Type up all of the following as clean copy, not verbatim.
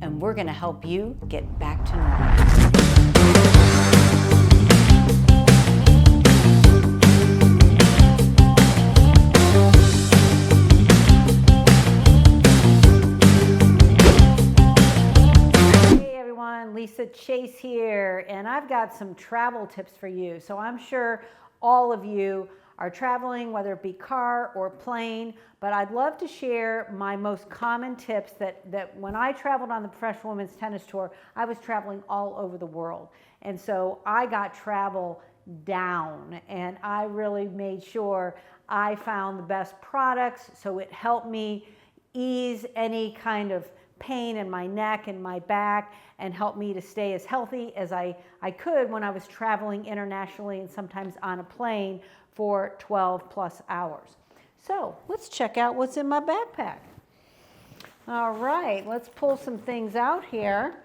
and we're going to help you get back to normal. Lisa Chase here, and I've got some travel tips for you. So I'm sure all of you are traveling, whether it be car or plane, but I'd love to share my most common tips that when I traveled on the Professional Women's Tennis Tour, I was traveling all over the world. And so I got travel down, and I really made sure I found the best products, so it helped me ease any kind of pain in my neck and my back and help me to stay as healthy as I could when I was traveling internationally and sometimes on a plane for 12 plus hours. So let's check out what's in my backpack. All right, let's pull some things out here.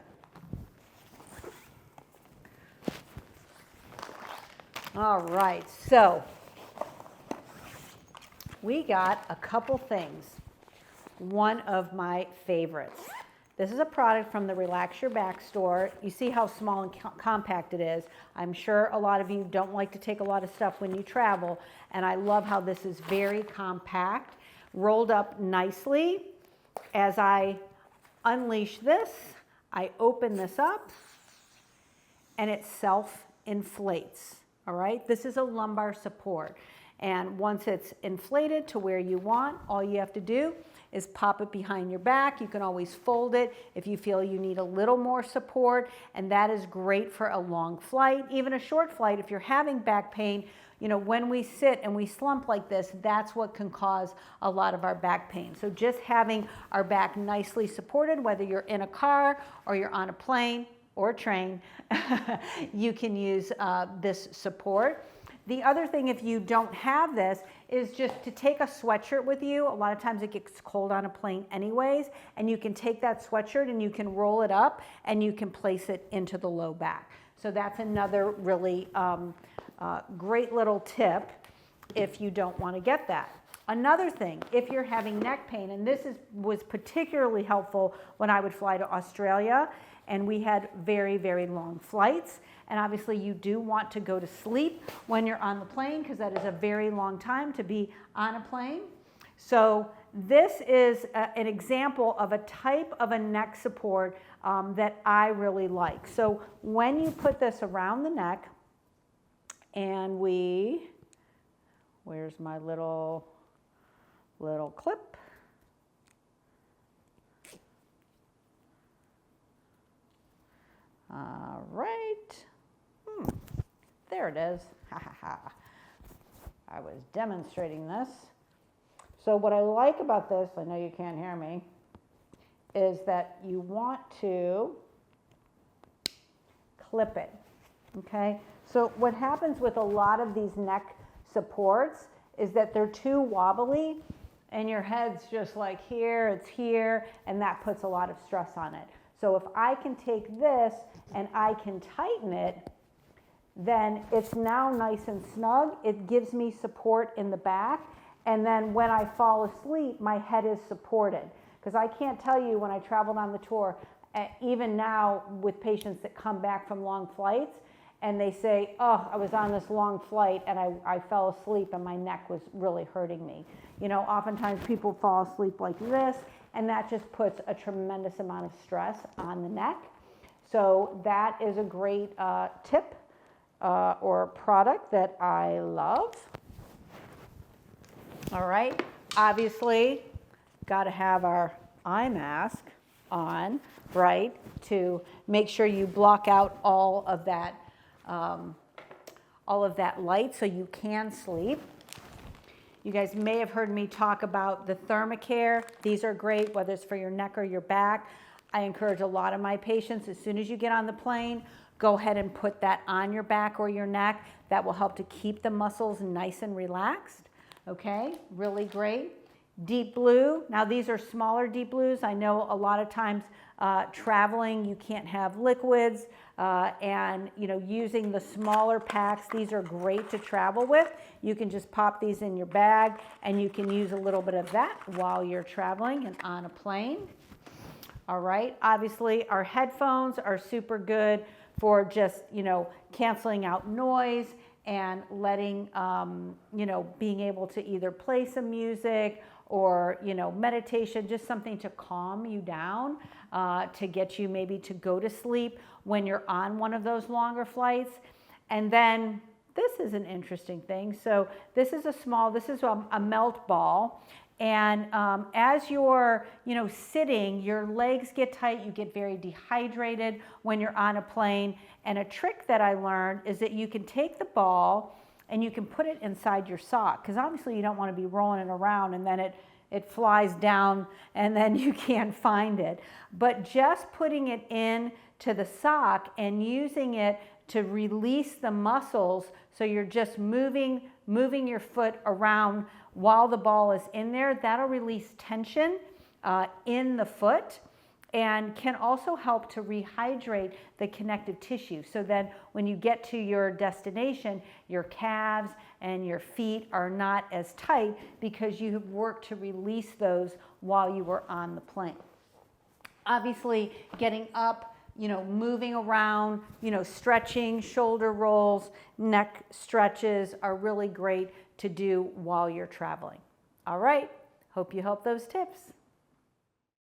All right, so we got a couple things. One of my favorites. This is a product from the Relax Your Back store. You see how small and compact it is. I'm sure a lot of you don't like to take a lot of stuff when you travel, and I love how this is very compact, rolled up nicely. As I unleash this, I open this up, and it self-inflates, all right? This is a lumbar support, and once it's inflated to where you want, all you have to do is pop it behind your back. You can always fold it if you feel you need a little more support, and that is great for a long flight, even a short flight. If you're having back pain, you know, when we sit and we slump like this, that's what can cause a lot of our back pain. So just having our back nicely supported, whether you're in a car or you're on a plane or a train, you can use this support. The other thing, if you don't have this, is just to take a sweatshirt with you. A lot of times it gets cold on a plane anyways, and you can take that sweatshirt and you can roll it up and you can place it into the low back. So that's another really great little tip if you don't want to get that. Another thing, if you're having neck pain, and this was particularly helpful when I would fly to Australia, and we had very, very long flights. And obviously you do want to go to sleep when you're on the plane because that is a very long time to be on a plane. So this is an example of a type of a neck support that I really like. So when you put this around the neck and where's my little clip? All right. There it is. I was demonstrating this. So what I like about this, I know you can't hear me, is that you want to clip it, okay? So what happens with a lot of these neck supports is that they're too wobbly and your head's just like here, it's here, and that puts a lot of stress on it. So if I can take this and I can tighten it, then it's now nice and snug. It gives me support in the back. And then when I fall asleep, my head is supported. Because I can't tell you, when I traveled on the tour, even now with patients that come back from long flights, and they say, oh, I was on this long flight and I fell asleep and my neck was really hurting me. You know, oftentimes people fall asleep like this, and that just puts a tremendous amount of stress on the neck. So that is a great tip or product that I love. All right, obviously, got to have our eye mask on, right, to make sure you block out all of that light so you can sleep. You guys may have heard me talk about the Thermacare. These are great, whether it's for your neck or your back. I encourage a lot of my patients, as soon as you get on the plane, go ahead and put that on your back or your neck. That will help to keep the muscles nice and relaxed. Okay, really great. Deep blue. Now these are smaller deep blues. I know a lot of times traveling you can't have liquids, and you know, using the smaller packs, these are great to travel with. You can just pop these in your bag and you can use a little bit of that while you're traveling and on a plane. All right, obviously our headphones are super good for just, canceling out noise and letting, being able to either play some music or, meditation, just something to calm you down, to get you maybe to go to sleep when you're on one of those longer flights. And then this is an interesting thing. So this is a melt ball. And as you're, sitting, your legs get tight, you get very dehydrated when you're on a plane. And a trick that I learned is that you can take the ball and you can put it inside your sock, because obviously you don't want to be rolling it around and then it flies down and then you can't find it. But just putting it in to the sock and using it to release the muscles, so you're just moving your foot around while the ball is in there, that'll release tension in the foot and can also help to rehydrate the connective tissue. So then when you get to your destination, your calves and your feet are not as tight because you have worked to release those while you were on the plane. Obviously, getting up, moving around, stretching, shoulder rolls, neck stretches are really great to do while you're traveling. All right, hope you help those tips.